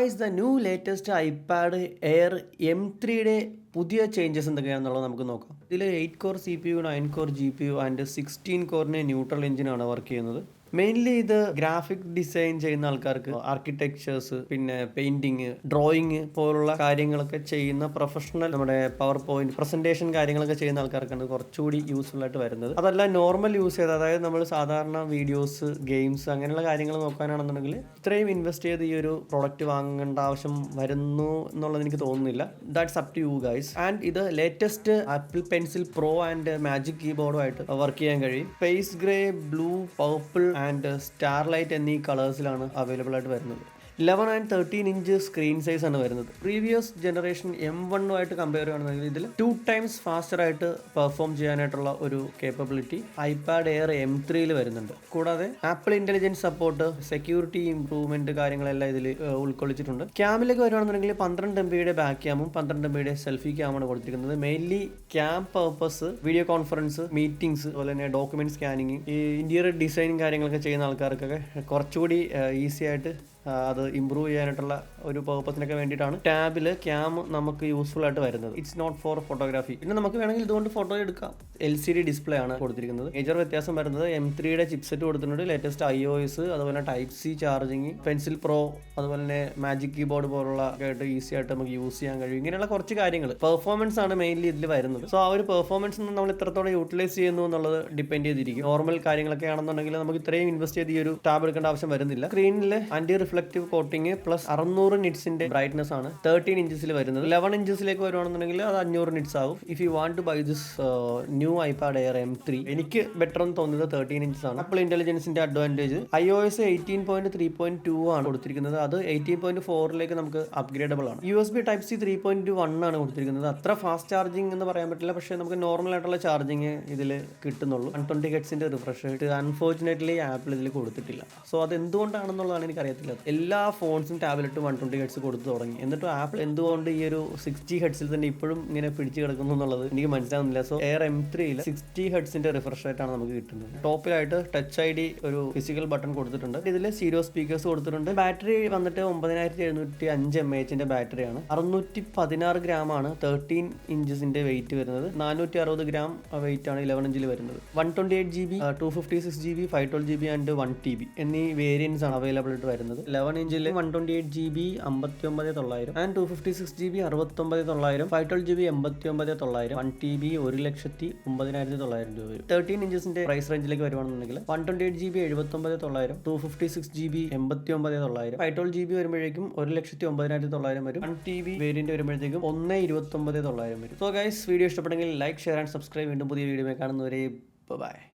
Guys the new latest iPad air M3യുടെ പുതിയ changes എന്തൊക്കെയാണെന്നുള്ളത് നമുക്ക് നോക്കാം. ഇതിൽ 8 core CPU 9 core GPU and 16 കോറിന് ന്യൂട്രൽ എഞ്ചിനാണ് വർക്ക് ചെയ്യുന്നത്. മെയിൻലി ഇത് ഗ്രാഫിക് ഡിസൈൻ ചെയ്യുന്ന ആൾക്കാർക്ക്, ആർക്കിടെക്ചേഴ്സ്, പിന്നെ പെയിന്റിങ്, ഡ്രോയിങ് പോലുള്ള കാര്യങ്ങളൊക്കെ ചെയ്യുന്ന പ്രൊഫഷണൽ, നമ്മുടെ പവർ പോയിന്റ് പ്രസന്റേഷൻ കാര്യങ്ങളൊക്കെ ചെയ്യുന്ന ആൾക്കാർക്കാണ് കുറച്ചുകൂടി യൂസ്ഫുൾ ആയിട്ട് വരുന്നത്. അതല്ല നോർമൽ യൂസ് ചെയ്ത്, അതായത് നമ്മൾ സാധാരണ വീഡിയോസ്, ഗെയിംസ് അങ്ങനെയുള്ള കാര്യങ്ങൾ നോക്കാനാണെന്നുണ്ടെങ്കിൽ ഇത്രയും ഇൻവെസ്റ്റ് ചെയ്ത് ഈ ഒരു പ്രോഡക്റ്റ് വാങ്ങേണ്ട ആവശ്യം വരുന്നു എന്നുള്ളത് എനിക്ക് തോന്നുന്നില്ല. That's up to you guys. And ഇത് latest apple pencil pro and magic കീബോർഡുമായിട്ട് വർക്ക് ചെയ്യാൻ കഴിയും. Space grey, blue, purple and starlight എന്നീ കളേഴ്സിലാണ് അവൈലബിൾ ആയിട്ട് വരുന്നത്. 11 and 13 ഇഞ്ച് സ്ക്രീൻ സൈസ് ആണ് വരുന്നത്. പ്രീവിയസ് ജനറേഷൻ M1 കമ്പയർ ചെയ്യുകയാണെന്നുണ്ടെങ്കിൽ ഇതിൽ 2 times ഫാസ്റ്റർ ആയിട്ട് പെർഫോം ചെയ്യാനായിട്ടുള്ള ഒരു കേപ്പബിലിറ്റി ഐപാഡ് എയർ M3 വരുന്നുണ്ട്. കൂടാതെ apple intelligence support, security improvement കാര്യങ്ങളെല്ലാം ഇതിൽ ഉൾക്കൊള്ളിച്ചിട്ടുണ്ട്. ക്യാമിലേക്ക് വരുവാണെന്നുണ്ടെങ്കിൽ 12 MB ബാക്ക് ക്യാമും 12 MB സെൽഫി ക്യാമാണ് കൊടുത്തിരിക്കുന്നത്. Mainly cam purpose, video conference, meetings, അതുപോലെ തന്നെ ഡോക്യുമെന്റ് സ്കാനിങ്, ഈ ഇന്റീരിയർ ഡിസൈൻ കാര്യങ്ങളൊക്കെ ചെയ്യുന്ന ആൾക്കാർക്കൊക്കെ കുറച്ചുകൂടി ഈസി ആയിട്ട് അത് ഇമ്പ്രൂവ് ചെയ്യാനായിട്ടുള്ള ഒരു പർപ്പസിനൊക്കെ വേണ്ടിയിട്ടാണ് ടാബിൽ ക്യാം നമുക്ക് യൂസ്ഫുൾ ആയിട്ട് വരുന്നത്. It's not for photography. പിന്നെ നമുക്ക് വേണമെങ്കിൽ ഇതുകൊണ്ട് ഫോട്ടോ എടുക്കാം. LCD ഡിസ്പ്ലേ ആണ് കൊടുത്തിരിക്കുന്നത്. മേജർ വ്യത്യാസം വരുന്നത് M3യുടെ ചിപ്സെറ്റ് കൊടുത്തിട്ടുണ്ട്, ലേറ്റസ്റ്റ് iOS, അതുപോലെ Type-C ചാർജിങ്, പെൻസിൽ പ്രോ, അതുപോലെ തന്നെ മാജിക് കീബോർഡ് പോലുള്ള ആയിട്ട് ഈസി ആയിട്ട് നമുക്ക് യൂസ് ചെയ്യാൻ കഴിയും. ഇങ്ങനെയുള്ള കുറച്ച് കാര്യങ്ങൾ, പെർഫോമൻസ് ആണ് മെയിൻലി ഇതിൽ വരുന്നത്. സോ ആ ഒരു പെർഫോമൻസ് നമ്മൾ എത്രത്തോളം യൂട്ടിലൈസ് ചെയ്യുന്നു എന്നുള്ളത് ഡിപ്പെൻഡ് ചെയ്തിരിക്കും. നോർമൽ കാര്യങ്ങളൊക്കെ ആണെന്നുണ്ടെങ്കിൽ നമുക്ക് ഇത്രയും ഇൻവെസ്റ്റ് ചെയ്ത് ഈ ഒരു ടാബ് എടുക്കേണ്ട ആവശ്യം വരുന്നില്ല. സ്ക്രീനിൽ ആന്റി റിഫ്ലക്റ്റീവ് കോട്ടിംഗ് പ്ലസ് 600 നിറ്റ്സിന്റെ ബ്രൈറ്റ്നസ് ആണ് 13 ഇഞ്ചസിൽ വരുന്നത്. 11 ഇഞ്ചസിലേക്ക് വരുവാണെന്നുണ്ടെങ്കിൽ അത് 500 നിറ്റ്സ് ആവും. If you want to buy this new iPad Air M3, എനിക്ക് ബെറ്റർ എന്ന് തോന്നുന്നത് 13 ഇഞ്ചസ് ആണ്. ആപ്പിൾ ഇന്റലിജൻസിന്റെ അഡ്വാൻറ്റേജ്, iOS 18.3.2 ആണ് കൊടുത്തിരിക്കുന്നത്. അത് 18.4 നമുക്ക് അപ്ഗ്രേഡബിൾ ആണ്. USB Type-C 3.1 ആണ് കൊടുത്തിരിക്കുന്നത്. അത്ര ഫാസ്റ്റ് ചാർജിങ് എന്ന് പറയാൻ പറ്റില്ല, പക്ഷേ നമുക്ക് നോർമൽ ആയിട്ടുള്ള ചാർജിങ് ഇതിൽ കിട്ടുന്നുള്ളൂ. 120 ഹെർട്സിന്റെ റിഫ്രഷ് റേറ്റ് അൺഫോർച്ചുനേറ്റ്ലി ആപ്പിൾ ഇതിൽ കൊടുത്തിട്ടില്ല. സോ അത് എന്തുകൊണ്ടാണെന്നുള്ളതാണ് എനിക്ക് അറിയത്തില്ല. എല്ലാ ഫോൺസും ടാബ്ലറ്റും 120 ഹെർട്സ് കൊടുത്തു തുടങ്ങി. എന്നിട്ട് ആപ്പിൾ എന്തുകൊണ്ട് ഈ ഒരു 60 ഹെർട്സിൽ തന്നെ ഇപ്പോഴും ഇങ്ങനെ പിടിച്ചു കിടക്കുന്നു എന്നുള്ളത് എനിക്ക് മനസ്സിലാവുന്നില്ല. സോ എയർ M3യിൽ 60 ഹെർട്സിന്റെ റിഫ്രഷ് റേറ്റ് ആണ് നമുക്ക് കിട്ടുന്നത്. ടോപ്പിലായിട്ട് ടച്ച് ID ഒരു ഫിസിക്കൽ ബട്ടൺ കൊടുത്തിട്ടുണ്ട്. ഇതിൽ സ്റ്റീരിയോ സ്പീക്കേഴ്സ് കൊടുത്തിട്ടുണ്ട്. ബാറ്ററി വന്നിട്ട് 9705 mAh ബാറ്ററിയാണ്. 616 ഗ്രാം ആണ് 13 ഇഞ്ചസിന്റെ വെയിറ്റ് വരുന്നത്. 460 ഗ്രാം വെയിറ്റ് ആണ് 11 ഇഞ്ചിൽ വരുന്നത്. 128GB, 256GB, 512GB and 1TB എന്നീ വേരിയൻസ് ആണ് അവൈലബിൾ ആയിട്ട് വരുന്നത്. 11 ഇഞ്ചിൽ 128GB 59900 and 256GB 69900, 512GB 89900, 1TB 1,09,900 രൂപ വരും. 13 ഇഞ്ചസിന്റെ പ്രൈസ് റേഞ്ചിലേക്ക് വരുവാണെന്നുണ്ടെങ്കിൽ 128GB 79900, 256GB 89,900, 512GB വരുമ്പോഴേക്കും 1,09,900 വരും. 1TB വേരിയന്റ് വരുമ്പോഴത്തേക്കും 1,29,900 വരും. സോ ഗൈസ്, വീഡിയോ ഇഷ്ടപ്പെട്ടെങ്കിൽ ലൈക്ക്, ഷെയർ ആൻഡ് സബ്സ്ക്രൈബ്. വീണ്ടും പുതിയ വീഡിയോ കാണുന്നവരെ ബൈ.